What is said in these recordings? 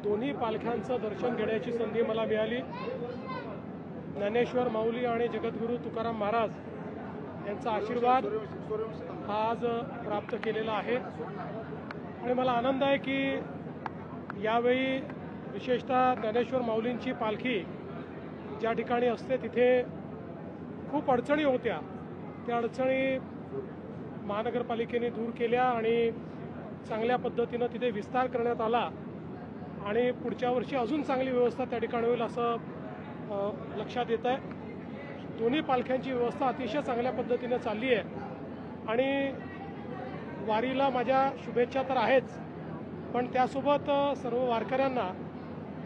दोन्ही पालख्यांचं दर्शन घेण्याची संधी मला मिळाली। ज्ञानेश्वर माऊली आणि जगद्गुरू तुकाराम महाराज यांचा आशीर्वाद आज प्राप्त केलेला आहे आणि मला आनंद आहे की यावेळी विशेषतः ज्ञानेश्वर माऊलींची पालखी ज्या ठिकाणी असते तिथे खूप अडचणी होत्या, त्या अडचणी महानगरपालिकेने दूर केल्या आणि चांगल्या पद्धतीनं तिथे विस्तार करण्यात आला आणि पुढच्या वर्षी अजून चांगली व्यवस्था त्या ठिकाणी होईल असं लक्षात येत आहे। दोन्ही पालख्यांची व्यवस्था अतिशय चांगल्या पद्धतीने चालली आहे आणि वारीला माझ्या शुभेच्छा तर आहेच, पण त्यासोबत सर्व वारकऱ्यांना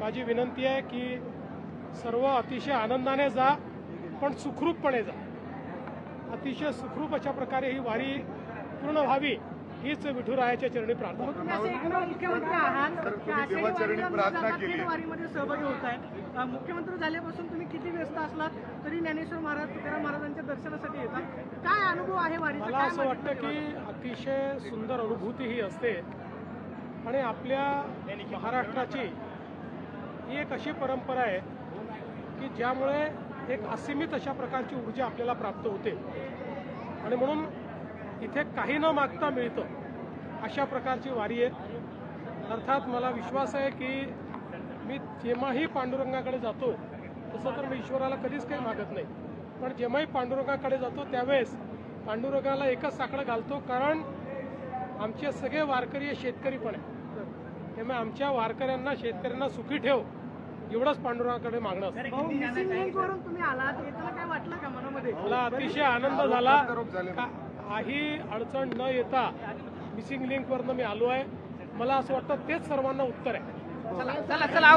माझी विनंती आहे की सर्व अतिशय आनंदाने जा, पण सुखरूपपणे जा। अतिशय सुखरूप अशा प्रकारे ही वारी पूर्ण व्हावी हीच विठुरायाच्या चरणी प्रार्थना। मुख्यमंत्री आहात, प्रार्थना केली, वारीमध्ये सहभागी होत आहे। मुख्यमंत्री झाल्यापासून तुम्ही किती व्यस्त असलात तरी ज्ञानेश्वर महाराज तुकाराम महाराजांच्या दर्शनासाठी येतात, काय अनुभव आहे वारीचा? मला असं वाटतं की अतिशय सुंदर अनुभूती ही असते आणि आपल्या महाराष्ट्राची ही एक अशी परंपरा आहे की ज्यामुळे एक असीमित अशा प्रकारची ऊर्जा आपल्याला प्राप्त होते आणि म्हणून इथे काही न मागता मिळतं अशा प्रकारची वारी आहे। अर्थात मला विश्वास आहे की मी जेव्हाही पांडुरंगाकडे जातो तसं तर मी ईश्वराला कधीच काही मागत नाही, पण जेव्हाही पांडुरंगाकडे जातो त्यावेळेस पांडुरंगाला एकच साकडं घालतो, कारण आमचे सगळे वारकरी शेतकरी पण आहे, त्यामुळे आमच्या वारकऱ्यांना शेतकऱ्यांना सुखी ठेव एवढंच पांडुरंगाकडे मागणं असतं। तुम्ही आलात, काय वाटलं का मनामध्ये? मला अतिशय आनंद झाला, काही अडचण न येता मिसिंग लिंकवरनं मी आलो आहे। मला असं वाटतं तेच सर्वांना उत्तर आहे। चला चला चला